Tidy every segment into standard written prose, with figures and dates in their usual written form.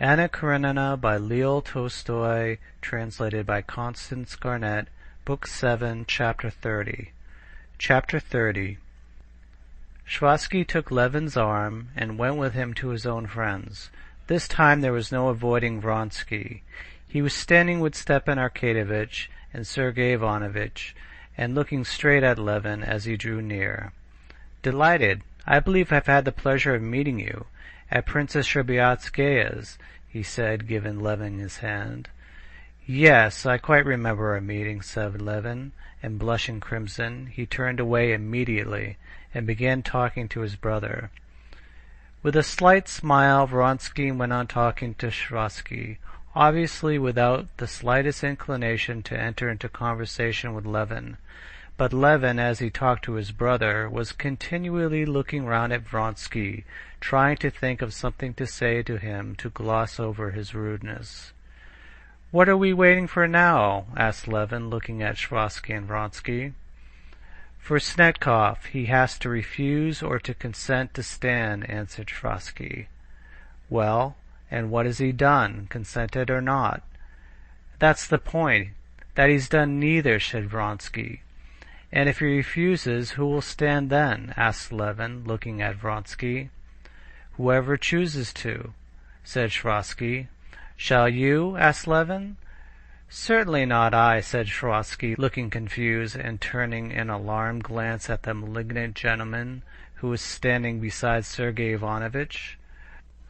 Anna Karenina by Leo Tolstoy, translated by Constance Garnett, Book 7, Chapter 30. Chapter 30. Shvasky took Levin's arm and went with him to his own friends. This time there was no avoiding Vronsky. He was standing with Stepan Arkadyevitch and Sergey Ivanovitch, and looking straight at Levin as he drew near. "Delighted. I believe I've had the pleasure of meeting you at Princess Shtcherbatskaya's," he said, giving Levin his hand. "Yes, I quite remember our meeting," said Levin, and blushing crimson, he turned away immediately and began talking to his brother. With a slight smile, Vronsky went on talking to Shvasky, obviously without the slightest inclination to enter into conversation with Levin. But Levin, as he talked to his brother, was continually looking round at Vronsky, trying to think of something to say to him to gloss over his rudeness. "What are we waiting for now?" asked Levin, looking at Shvasky and Vronsky. "For Snetkov. He has to refuse or to consent to stand," answered Shvasky. "Well, and what has he done, consented or not?" "That's the point, that he's done neither," said Vronsky. "And if he refuses, who will stand then?" asked Levin, looking at Vronsky. "Whoever chooses to," said Shvasky. "Shall you?" asked Levin. "Certainly not I," said Shvasky, looking confused and turning an alarmed glance at the malignant gentleman who was standing beside Sergey Ivanovitch.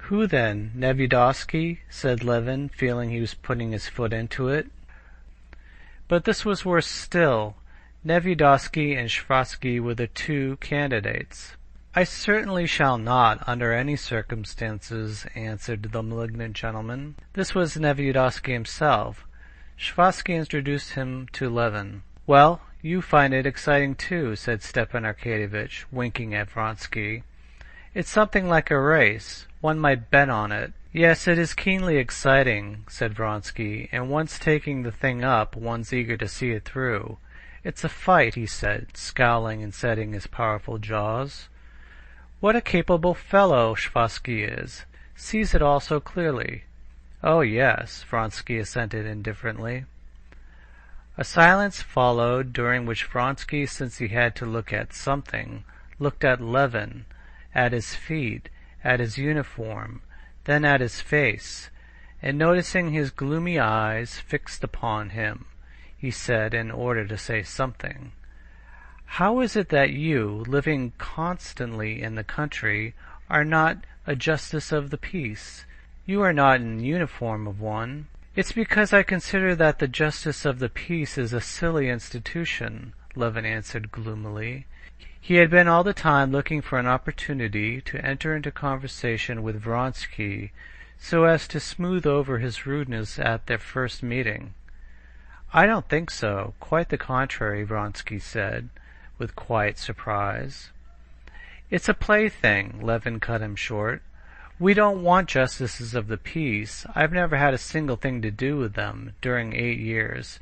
"Who then? Nevyedovsky?" said Levin, feeling he was putting his foot into it. But this was worse still. Nevyedovsky and Shvasky were the two candidates. "I certainly shall not, under any circumstances," answered the malignant gentleman. This was Nevyedovsky himself. Shvasky introduced him to Levin. "Well, you find it exciting too," said Stepan Arkadyevitch, winking at Vronsky. "It's something like a race. One might bet on it." "Yes, it is keenly exciting," said Vronsky, "and once taking the thing up, one's eager to see it through. It's a fight," he said, scowling and setting his powerful jaws. "What a capable fellow Shvasky is! Sees it all so clearly." "Oh, yes," Vronsky assented indifferently. A silence followed, during which Vronsky, since he had to look at something, looked at Levin, at his feet, at his uniform, then at his face, and noticing his gloomy eyes fixed upon him, he said, in order to say something, "How is it that you, living constantly in the country, are not a justice of the peace? You are not in uniform of one." "It's because I consider that the justice of the peace is a silly institution," Levin answered gloomily. He had been all the time looking for an opportunity to enter into conversation with Vronsky, so as to smooth over his rudeness at their first meeting. "I don't think so. Quite the contrary," Vronsky said, with quiet surprise. "It's a plaything," Levin cut him short. "We don't want justices of the peace. I've never had a single thing to do with them during 8 years,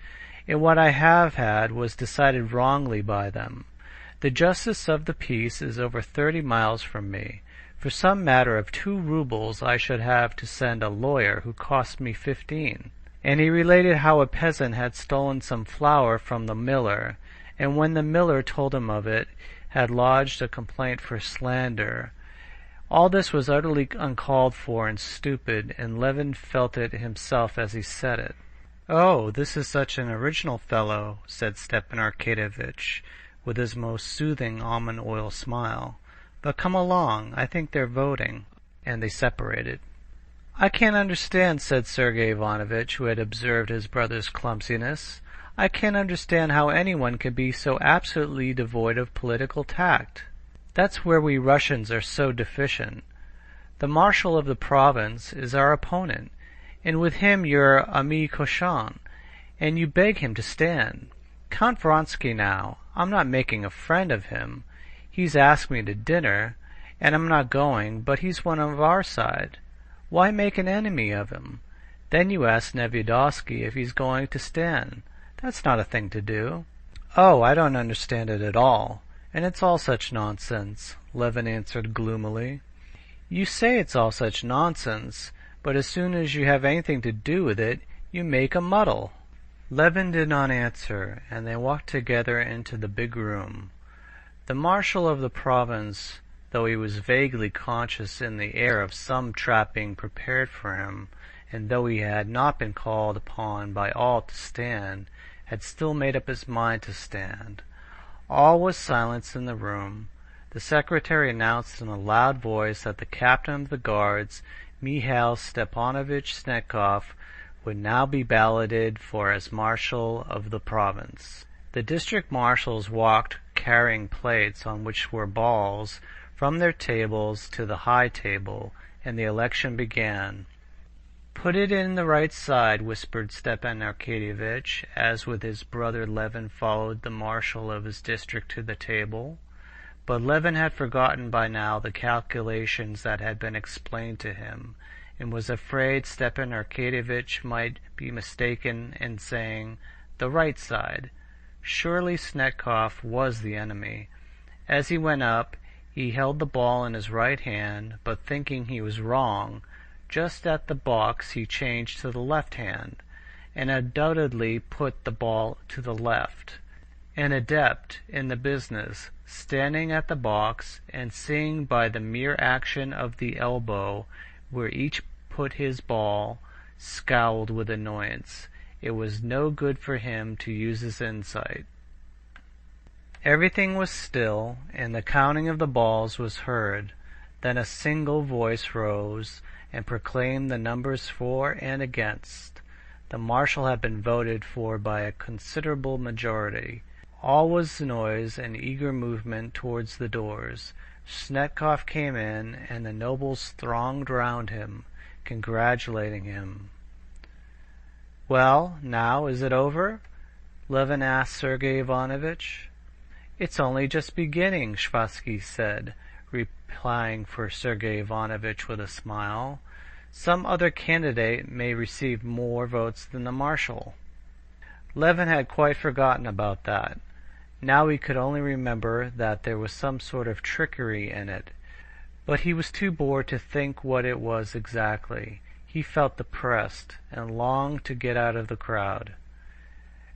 and what I have had was decided wrongly by them. The justice of the peace is over 30 miles from me. For some matter of 2 rubles I should have to send a lawyer who cost me 15. And he related how a peasant had stolen some flour from the miller, and when the miller told him of it, had lodged a complaint for slander. All this was utterly uncalled for and stupid, and Levin felt it himself as he said it. "Oh, this is such an original fellow," said Stepan Arkadyevitch, with his most soothing almond oil smile. "But come along, I think they're voting." And they separated. "I can't understand," said Sergey Ivanovitch, who had observed his brother's clumsiness. "I can't understand how anyone can be so absolutely devoid of political tact. That's where we Russians are so deficient. The marshal of the province is our opponent, and with him you're ami cochon, and you beg him to stand. Count Vronsky now, I'm not making a friend of him. He's asked me to dinner, and I'm not going, but he's one of our side. Why make an enemy of him? Then you ask Nevyedovsky if he's going to stand. That's not a thing to do." "Oh, I don't understand it at all, and it's all such nonsense," Levin answered gloomily. "You say it's all such nonsense, but as soon as you have anything to do with it, you make a muddle." Levin did not answer, and they walked together into the big room. The marshal of the province, though he was vaguely conscious in the air of some trap being prepared for him, and though he had not been called upon by all to stand, had still made up his mind to stand. All was silence in the room. The secretary announced in a loud voice that the captain of the guards, Mihail Stepanovich Snetkov, would now be balloted for as marshal of the province. The district marshals walked carrying plates on which were balls from their tables to the high table, and the election began. "Put it in the right side," whispered Stepan Arkadyevitch, as with his brother Levin followed the marshal of his district to the table. But Levin had forgotten by now the calculations that had been explained to him, and was afraid Stepan Arkadyevitch might be mistaken in saying, "the right side." Surely Snetkov was the enemy. As he went up, he held the ball in his right hand, but thinking he was wrong, just at the box he changed to the left hand, and undoubtedly put the ball to the left. An adept in the business, standing at the box and seeing by the mere action of the elbow where each put his ball, scowled with annoyance. It was no good for him to use his insight. Everything was still, and the counting of the balls was heard. Then a single voice rose and proclaimed the numbers for and against. The marshal had been voted for by a considerable majority. All was noise and eager movement towards the doors. Snetkov came in, and the nobles thronged round him, congratulating him. "Well, now is it over?" Levin asked Sergey Ivanovitch. "It's only just beginning," Shvatsky said, replying for Sergey Ivanovitch with a smile. "Some other candidate may receive more votes than the marshal." Levin had quite forgotten about that. Now he could only remember that there was some sort of trickery in it. But he was too bored to think what it was exactly. He felt depressed and longed to get out of the crowd.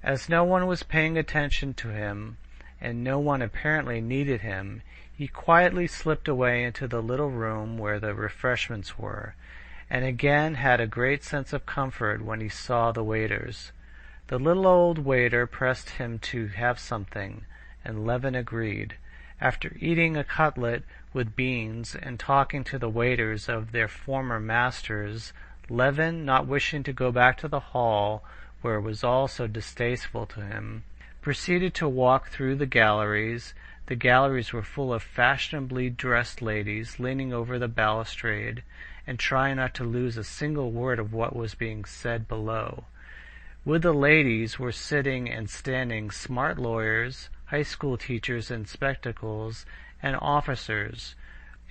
As no one was paying attention to him, and no one apparently needed him, he quietly slipped away into the little room where the refreshments were, and again had a great sense of comfort when he saw the waiters. The little old waiter pressed him to have something, and Levin agreed. After eating a cutlet with beans and talking to the waiters of their former masters, Levin, not wishing to go back to the hall, where it was all so distasteful to him, proceeded to walk through the galleries. The galleries were full of fashionably dressed ladies leaning over the balustrade and trying not to lose a single word of what was being said below. With the ladies were sitting and standing smart lawyers, high school teachers in spectacles, and officers.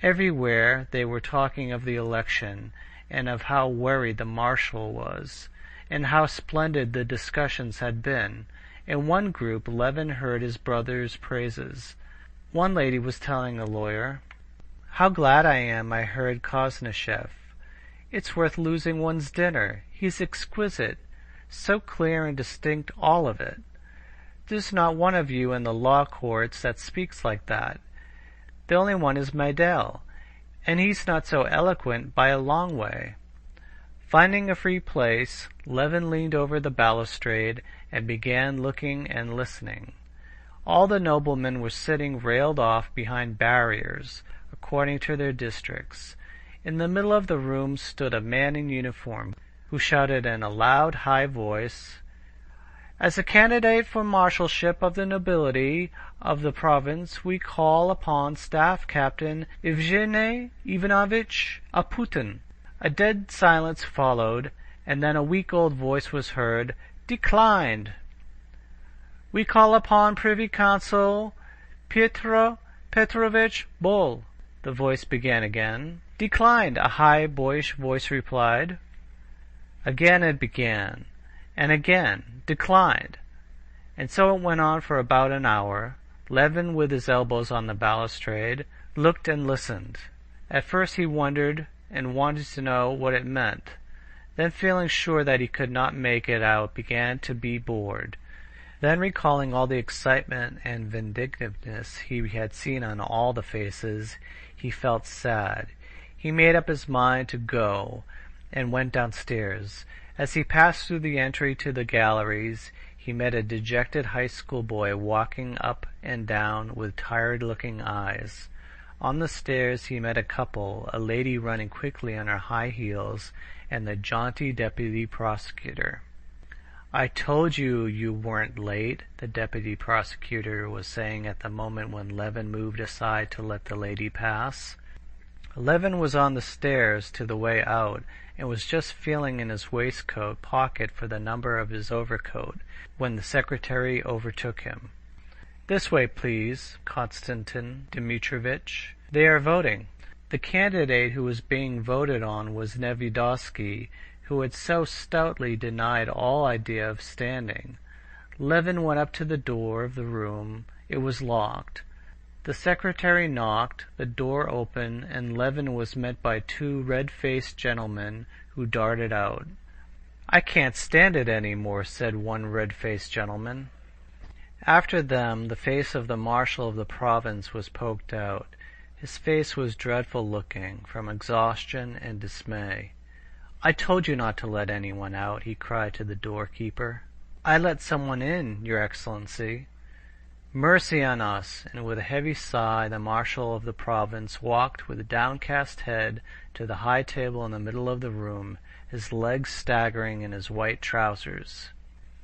Everywhere they were talking of the election, and of how worried the marshal was, and how splendid the discussions had been. In one group Levin heard his brother's praises. One lady was telling a lawyer, "How glad I am I heard Koznishev. It's worth losing one's dinner. He's exquisite. So clear and distinct, all of it. There's not one of you in the law courts that speaks like that. The only one is Meidel, and he's not so eloquent by a long way." Finding a free place, Levin leaned over the balustrade and began looking and listening. All the noblemen were sitting railed off behind barriers, according to their districts. In the middle of the room stood a man in uniform, who shouted in a loud, high voice, "As a candidate for marshalship of the nobility of the province, we call upon Staff Captain Evgeny Ivanovich Aputin." A dead silence followed, and then a weak old voice was heard, "Declined." "We call upon Privy Council Pyotr Petrovich Bol," the voice began again. "Declined," a high, boyish voice replied. Again it began, and again, "Declined." And so it went on for about an hour. Levin, with his elbows on the balustrade, looked and listened. At first he wondered and wanted to know what it meant. Then, feeling sure that he could not make it out, began to be bored. Then, recalling all the excitement and vindictiveness he had seen on all the faces, he felt sad. He made up his mind to go, and went downstairs. As he passed through the entry to the galleries, he met a dejected high school boy walking up and down with tired-looking eyes. On the stairs he met a couple, a lady running quickly on her high heels, and the jaunty deputy prosecutor. "I told you you weren't late," the deputy prosecutor was saying at the moment when Levin moved aside to let the lady pass. Levin was on the stairs to the way out, and was just feeling in his waistcoat pocket for the number of his overcoat, when the secretary overtook him. "This way, please, Konstantin Dmitrievitch. They are voting." The candidate who was being voted on was Nevyedovsky, who had so stoutly denied all idea of standing. Levin went up to the door of the room. It was locked. The secretary knocked, the door opened, and Levin was met by two red-faced gentlemen who darted out. "I can't stand it any more," said one red-faced gentleman. After them the face of the marshal of the province was poked out. His face was dreadful-looking, from exhaustion and dismay. "I told you not to let anyone out," he cried to the doorkeeper. "I let someone in, Your Excellency." "Mercy on us!" And with a heavy sigh the marshal of the province walked with downcast head to the high table in the middle of the room, his legs staggering in his white trousers.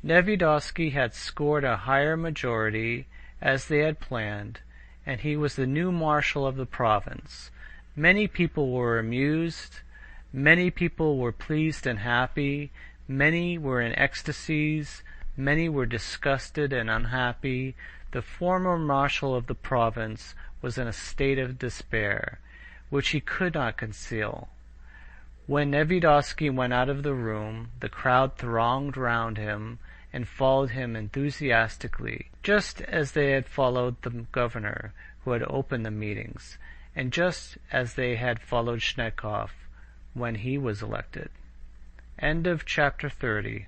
Nevyedovsky had scored a higher majority, as they had planned, and he was the new marshal of the province. Many people were amused, many people were pleased and happy, many were in ecstasies, many were disgusted and unhappy. The former marshal of the province was in a state of despair, which he could not conceal. When Nevyedovsky went out of the room, the crowd thronged round him and followed him enthusiastically, just as they had followed the governor who had opened the meetings, and just as they had followed Snetkov when he was elected. End of chapter 30.